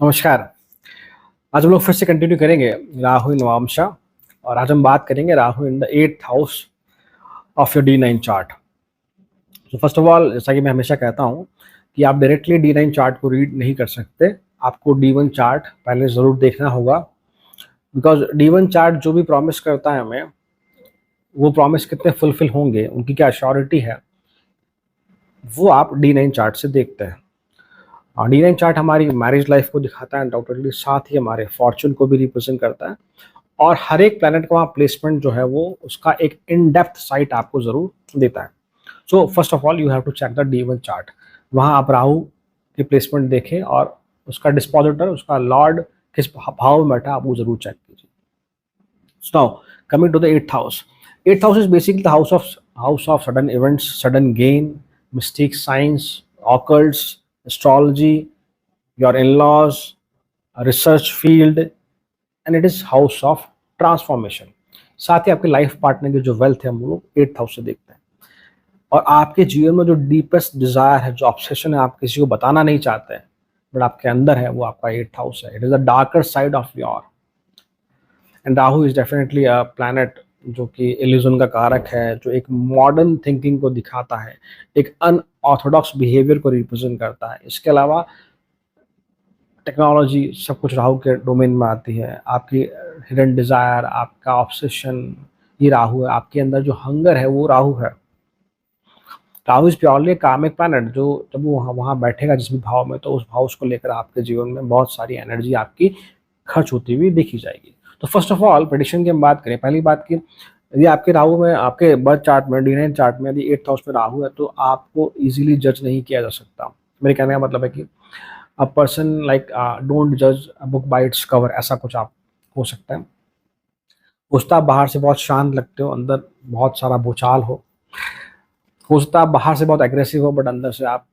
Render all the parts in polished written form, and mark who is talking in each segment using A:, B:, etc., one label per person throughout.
A: नमस्कार। आज हम लोग फिर से कंटिन्यू करेंगे राहु इन वामशा। और आज हम बात करेंगे Rahu in the 8th house of your D9 chart. तो फर्स्ट ऑफ ऑल, जैसा कि मैं हमेशा कहता हूँ कि आप डायरेक्टली D9 चार्ट को रीड नहीं कर सकते। आपको D1 चार्ट पहले ज़रूर देखना होगा, बिकॉज D1 चार्ट जो भी प्रॉमिस करता है हमें, वो प्रॉमिस कितने फुलफिल होंगे, उनकी क्या श्योरिटी है, वो आप D9 चार्ट से देखते हैं। और D9 चार्ट हमारी मैरिज लाइफ को दिखाता है अनडाउटेडली, साथ ही हमारे फॉर्चून को भी रिप्रेजेंट करता है। और हर एक प्लैनेट का वहाँ प्लेसमेंट जो है वो उसका एक इन डेप्थ साइट आपको ज़रूर देता है। So first of all you have to check the D1 chart. वहाँ आप राहु की प्लेसमेंट देखें और उसका डिस्पोजिटर, उसका लॉर्ड किस भाव में बैठा, आप वो जरूर चेक कीजिए। So now coming to the 8th house. 8th house is basically the house of sudden events, sudden gain, mystic science, occults, astrology, your in-laws, a research field, and it is house of transformation. साथ ही आपके life partner की जो wealth है हम लोग 8th house से देखते हैं। और आपके जीवन में जो डीपेस्ट डिजायर है, जो ऑब्सेशन है, आप किसी को बताना नहीं चाहते हैं बट आपके अंदर है, वो आपका 8th हाउस है। It is the darker side of your. And Rahu is definitely a planet जो कि इल्यूजन का कारक है, जो एक मॉडर्न थिंकिंग को दिखाता है, एक अनऑर्थोडॉक्स बिहेवियर को रिप्रेजेंट करता है। इसके अलावा टेक्नोलॉजी, सब कुछ राहु के डोमेन में आती है। आपकी हिडन डिज़ायर, आपका ऑब्सेशन, ये राहु है। आपके अंदर जो हंगर है वो राहु है। Rahu is purely comic planet, जो जब वो वहाँ बैठेगा जिस भी भाव में, तो उस भाव को लेकर आपके जीवन में बहुत सारी एनर्जी आपकी खर्च होती हुई देखी जाएगी। तो फर्स्ट ऑफ ऑल प्रेडिक्शन की हम बात करें, पहली बात की, यदि आपके राहु में, आपके बर्थ चार्ट में, D9 चार्ट में यदि 8th हाउस में राहु है, तो आपको इजीली जज नहीं किया जा सकता। मेरे कहने का मतलब है कि अ पर्सन लाइक डोंट जज a book by its cover, ऐसा कुछ आप हो सकता है। हो सकता है आप बाहर से बहुत शांत लगते हो, अंदर बहुत सारा भूचाल हो सकता है आप बाहर से बहुत एग्रेसिव हो बट अंदर से आप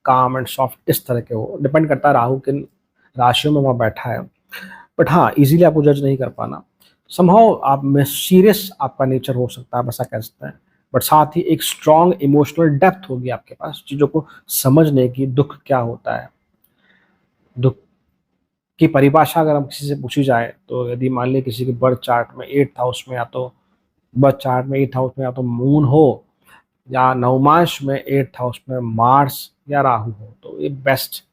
A: काम एंड सॉफ्ट, इस तरह के हो। डिपेंड करता है राहु किन राशियों में वहाँ बैठा है। बट हाँ, इजीली आपको जज नहीं कर पाना। समहाउ आप में सीरियस आपका नेचर हो सकता है, आप ऐसा कह सकते हैं। बट साथ ही एक स्ट्रॉन्ग इमोशनल डेप्थ होगी आपके पास, चीज़ों को समझने की, दुख क्या होता है, दुख की परिभाषा अगर हम किसी से पूछी जाए, तो यदि मान लीजिए किसी के बर्थ चार्ट में 8th हाउस में, या तो बर्थ चार्ट में 8th हाउस में या तो मून हो, या नवमांश में 8th हाउस में मार्स या राहु हो, तो ये बेस्ट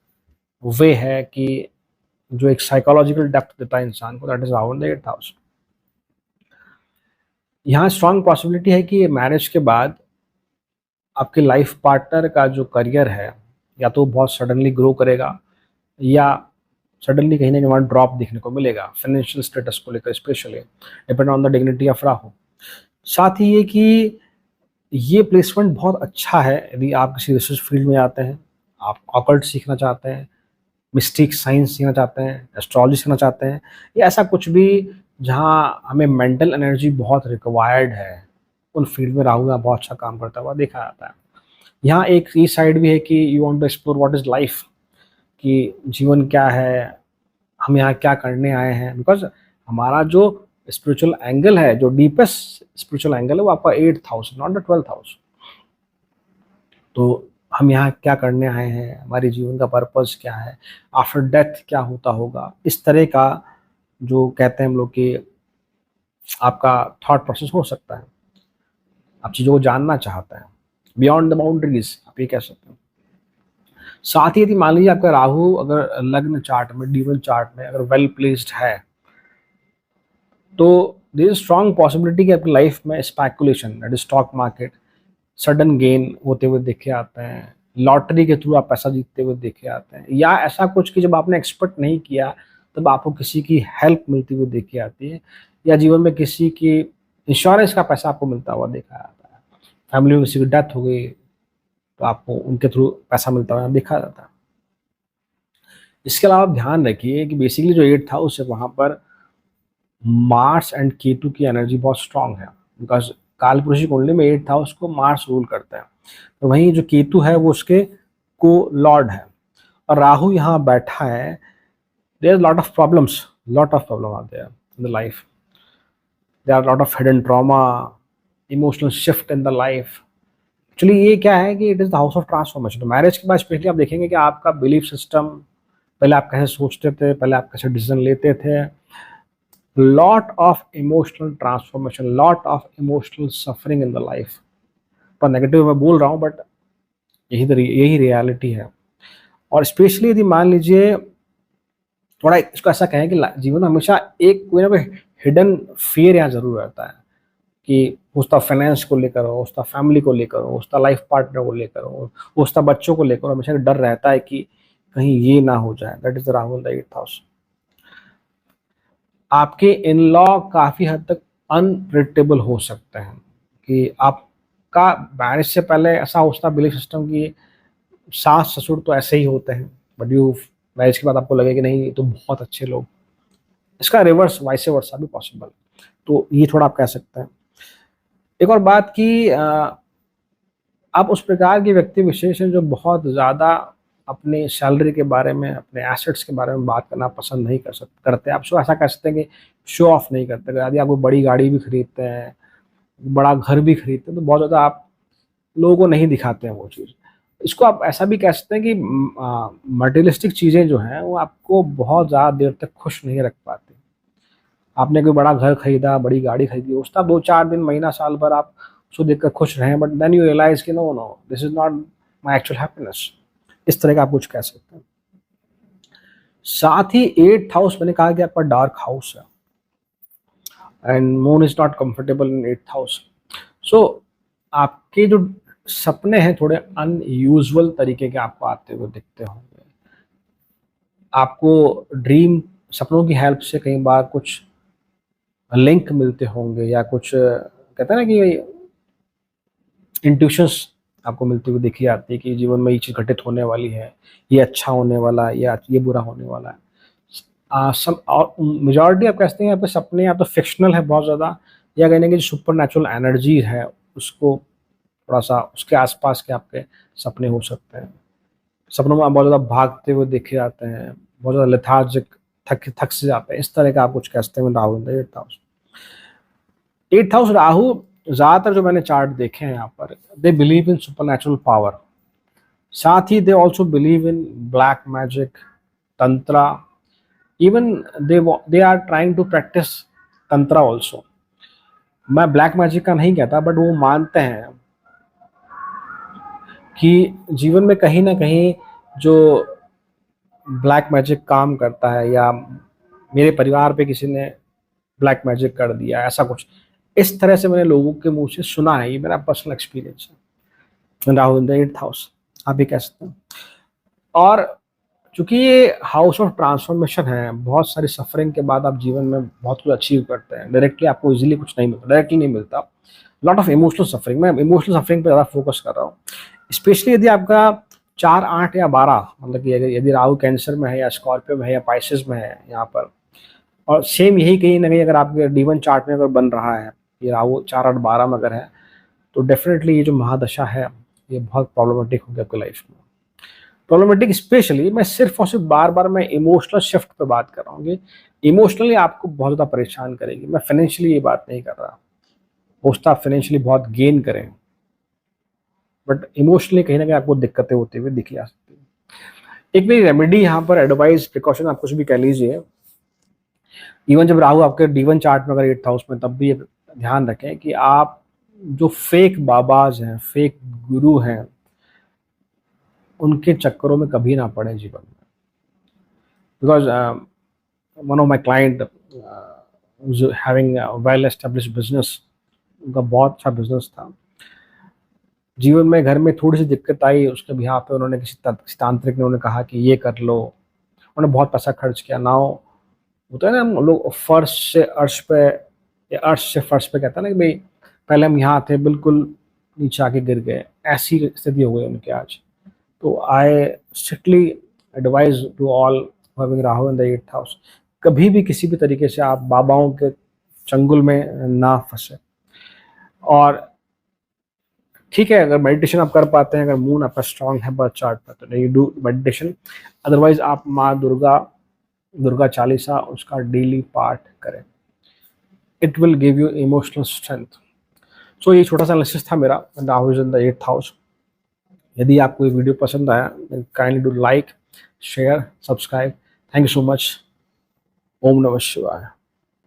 A: वे है कि जो एक साइकोलॉजिकल डेप्थ देता है इंसान को, that is Rahu in the 8th house. यहाँ स्ट्रांग पॉसिबिलिटी है कि मैरिज के बाद आपके लाइफ पार्टनर का जो करियर है, या तो बहुत सडनली ग्रो करेगा, या सडनली कहीं ना कहीं वहाँ ड्रॉप देखने को मिलेगा, फाइनेंशियल स्टेटस को लेकर specially, depend on the dignity of Rahu. साथ ही ये कि ये प्लेसमेंट बहुत अच्छा है यदि आप किसी रिसर्च फील्ड में आते हैं, आप ऑकल्ट सीखना चाहते हैं, मिस्टिक साइंस सीखना चाहते हैं, एस्ट्रोलॉजी सीखना चाहते हैं, या ऐसा कुछ भी जहाँ हमें मेंटल एनर्जी बहुत रिक्वायर्ड है, उन फील्ड में राहु यहाँ बहुत अच्छा काम करता हुआ देखा जाता है। यहाँ एक ये साइड भी है कि you want to explore what is life, कि जीवन क्या है, हम यहाँ क्या करने आए हैं। बिकॉज हमारा जो स्पिरिचुअल एंगल है, जो डीपेस्ट स्पिरिचुअल एंगल है, वो आपका 8th house, not the 12th house. तो हम यहाँ क्या करने आए हैं, हमारे जीवन का पर्पस क्या है, आफ्टर डेथ क्या होता होगा, इस तरह का जो कहते हैं हम लोग कि आपका थॉट प्रोसेस हो सकता है। आप चीज़ों को जानना चाहते हैं, बियॉन्ड द बाउंड्रीज, आप ये कह सकते हैं। साथ ही यदि मान लीजिए आपका राहु अगर लग्न चार्ट में, D1 चार्ट में अगर वेल प्लेस्ड है, तो देयर इज स्ट्रॉन्ग पॉसिबिलिटी कि आपकी लाइफ में speculation, that is stock market, sudden gain होते हुए देखे आते हैं, लॉटरी के थ्रू आप पैसा जीतते हुए देखे आते हैं, या ऐसा कुछ कि जब आपने एक्सपेक्ट नहीं किया तब आपको किसी की हेल्प मिलती हुई देखी आती है, या जीवन में किसी की इंश्योरेंस का पैसा आपको मिलता हुआ देखा जाता है। फैमिली में किसी की डेथ हो गई तो आपको उनके थ्रू पैसा मिलता हुआ देखा जाता है। इसके अलावा आप ध्यान रखिए कि बेसिकली जो 8th हाउस है, वहाँ पर मार्स एंड केतु की एनर्जी बहुत स्ट्रांग है, बिकॉज कालपुरुषी कुंडली में 8th हाउस को मार्स रूल करता है। तो वहीं जो केतु है वो उसके को लॉर्ड है, और राहु यहाँ बैठा है। There lot of problems, lot of problem आते हैं in the life, there are lot of hidden trauma, emotional shift in the life. Actually ये क्या है कि it is the house of transformation. तो मैरिज के बाद स्पेशली आप देखेंगे कि आपका बिलीफ सिस्टम, पहले आप कैसे सोचते थे, पहले आप कैसे डिसीजन लेते थे। Lot of emotional transformation, lot of emotional suffering in the life. पर नेगेटिव मैं बोल रहा हूँ, बट यही रियलिटी है। और स्पेशली यदि मान लीजिए, थोड़ा इसको ऐसा कहें कि जीवन में हमेशा एक कोई ना कोई हिडन फियर यहाँ जरूर रहता है, कि उसका फाइनेंस को लेकर हो, उसका फैमिली को लेकर हो, उसका लाइफ पार्टनर को लेकर हो, उसका बच्चों को लेकर हो, हमेशा डर रहता है कि कहीं ये ना हो जाए। That is the Rahul the 8th house. आपके इन लॉ काफी हद तक अनप्रिडिक्टेबल हो सकते हैं, कि आपका मैरिज से पहले ऐसा होता बिलीफ सिस्टम की सास ससुर तो ऐसे ही होते हैं, बट यू मैरिज के बाद आपको लगे कि नहीं ये तो बहुत अच्छे लोग। इसका रिवर्स वाइस वर्सा भी पॉसिबल। तो ये थोड़ा आप कह सकते हैं। एक और बात की आप उस प्रकार के व्यक्ति विशेष हैं जो बहुत ज़्यादा अपने सैलरी के बारे में, अपने एसेट्स के बारे में बात करना पसंद नहीं करते। आप सो ऐसा कह सकते हैं कि शो ऑफ नहीं करते। यदि आप कोई बड़ी गाड़ी भी खरीदते हैं, बड़ा घर भी खरीदते हैं, तो बहुत ज़्यादा आप लोगों को नहीं दिखाते हैं वो चीज़। इसको आप ऐसा भी कह सकते हैं कि मटेरियलिस्टिक चीज़ें जो हैं वो आपको बहुत ज़्यादा देर तक खुश नहीं रख पाती। आपने कोई बड़ा घर खरीदा, बड़ी गाड़ी खरीदी, उसका 2-4 दिन, महीना, साल भर आप उसको देखकर खुश रहें, बट देन यू रियलाइज कि no no this is not my actual happiness. इस तरह का आप कुछ कह सकते हैं। साथ ही 8th हाउस मैंने कहा कि आपका डार्क हाउस है, and moon is not comfortable in 8th house. So आपके जो सपने हैं थोड़े अनयूजुअल तरीके के आपको आते हुए दिखते होंगे। आपको ड्रीम सपनों की हेल्प से कई बार कुछ लिंक मिलते होंगे, या कुछ कहते हैं ना कि इंट्यूशंस आपको मिलती हुई देखी जाती है कि जीवन में ये चीज़ घटित होने वाली है, ये अच्छा होने वाला है, या ये बुरा होने वाला है। सब और मेजॉरिटी आप कहते हैं यहाँ पे सपने या तो फिक्शनल है बहुत ज़्यादा, या कहीं ना कहीं सुपर नेचुरल एनर्जी है उसको थोड़ा सा उसके आसपास के आपके सपने हो सकते हैं। सपनों में आप बहुत ज़्यादा भागते हुए देखे जाते हैं, बहुत ज़्यादा लेथार्जिक, थक से जाते हैं। इस तरह का आप कुछ कहते हैं Rahu in the 8th house. 8th house Rahu, ज़्यादातर जो मैंने चार्ट देखे हैं यहाँ पर, they believe in supernatural power. साथ ही they also believe in black magic, tantra. Even they are trying to practice tantra also. मैं ब्लैक मैजिक का नहीं कहता, बट वो मानते हैं कि जीवन में कहीं ना कहीं जो ब्लैक मैजिक काम करता है, या मेरे परिवार पे किसी ने ब्लैक मैजिक कर दिया, ऐसा कुछ इस तरह से मैंने लोगों के मुंह से सुना है। ये मेरा पर्सनल एक्सपीरियंस है। Rahu in the 8th house आप भी कह सकते हैं। और चूंकि ये हाउस ऑफ ट्रांसफॉर्मेशन है, बहुत सारी सफरिंग के बाद आप जीवन में बहुत कुछ अचीव करते हैं। डायरेक्टली आपको इजीली कुछ नहीं मिलता, डायरेक्टली नहीं मिलता। लॉट ऑफ इमोशनल सफरिंग, मैं इमोशनल सफरिंग पे ज़्यादा फोकस कर रहा हूँ। स्पेशली यदि आपका 4, 8 या 12, मतलब कि यदि राहु कैंसर में है, या स्कॉर्पियो में है, या पाइसेस में है यहाँ पर, और सेम यही कहीं ना कहीं अगर आपके D1 चार्ट में अगर बन रहा है, ये राहु 4, 8, 12 में अगर है, तो डेफिनेटली ये जो महादशा है ये बहुत प्रॉब्लमेटिक होगी आपकी लाइफ में। प्रॉब्लमेटिक स्पेशली, मैं सिर्फ और सिर्फ बार बार मैं इमोशनल शिफ्ट पे बात कर रहा हूँ कि इमोशनली आपको बहुत ज़्यादा परेशान करेगी। मैं फाइनेंशियली ये बात नहीं कर रहा, होता आप फाइनेंशियली बहुत गेन करें, बट इमोशनली कहीं ना कहीं आपको दिक्कतें होती हुई दिखी जा सकती है। एक मेरी रेमेडी यहाँ पर, एडवाइस, प्रिकॉशन, आप कुछ भी कह लीजिए। इवन जब राहु आपके D1 चार्ट में अगर 8th हाउस में, तब भी ध्यान रखें कि आप जो फेक बाबाज हैं, फेक गुरु हैं, उनके चक्करों में कभी ना पड़े जीवन में। Because one of my client having well established business, उनका बहुत अच्छा बिजनेस था। जीवन में घर में थोड़ी सी दिक्कत आई, उसके बिहार पे उन्होंने किसी तांत्रिक ने उन्हें कहा कि ये कर लो, उन्होंने बहुत पैसा खर्च किया। नाउ होता है ना, हम लोग फर्श से अर्श पे, या अर्श से फर्श पे कहता है ना कि भाई पहले हम यहाँ थे, बिल्कुल नीचे आके गिर गए, ऐसी स्थिति हो गई उनकी आज। तो I strictly advise to all having Rahu in the 8th house, कभी भी किसी भी तरीके से आप बाबाओं के चंगुल में ना फंसे। और ठीक है, अगर मेडिटेशन आप कर पाते हैं, अगर मून आपका स्ट्रांग है बर्थ चार्ट पर, तो यू डू मेडिटेशन। अदरवाइज आप माँ दुर्गा चालीसा उसका डेली पाठ करें। It will give you emotional strength. So ये छोटा सा एनालिसिस था मेरा, Rahu is in the 8th house. यदि आपको ये वीडियो पसंद आया, kindly do like, share, subscribe. Thank you so much. Om Namah Shivaya.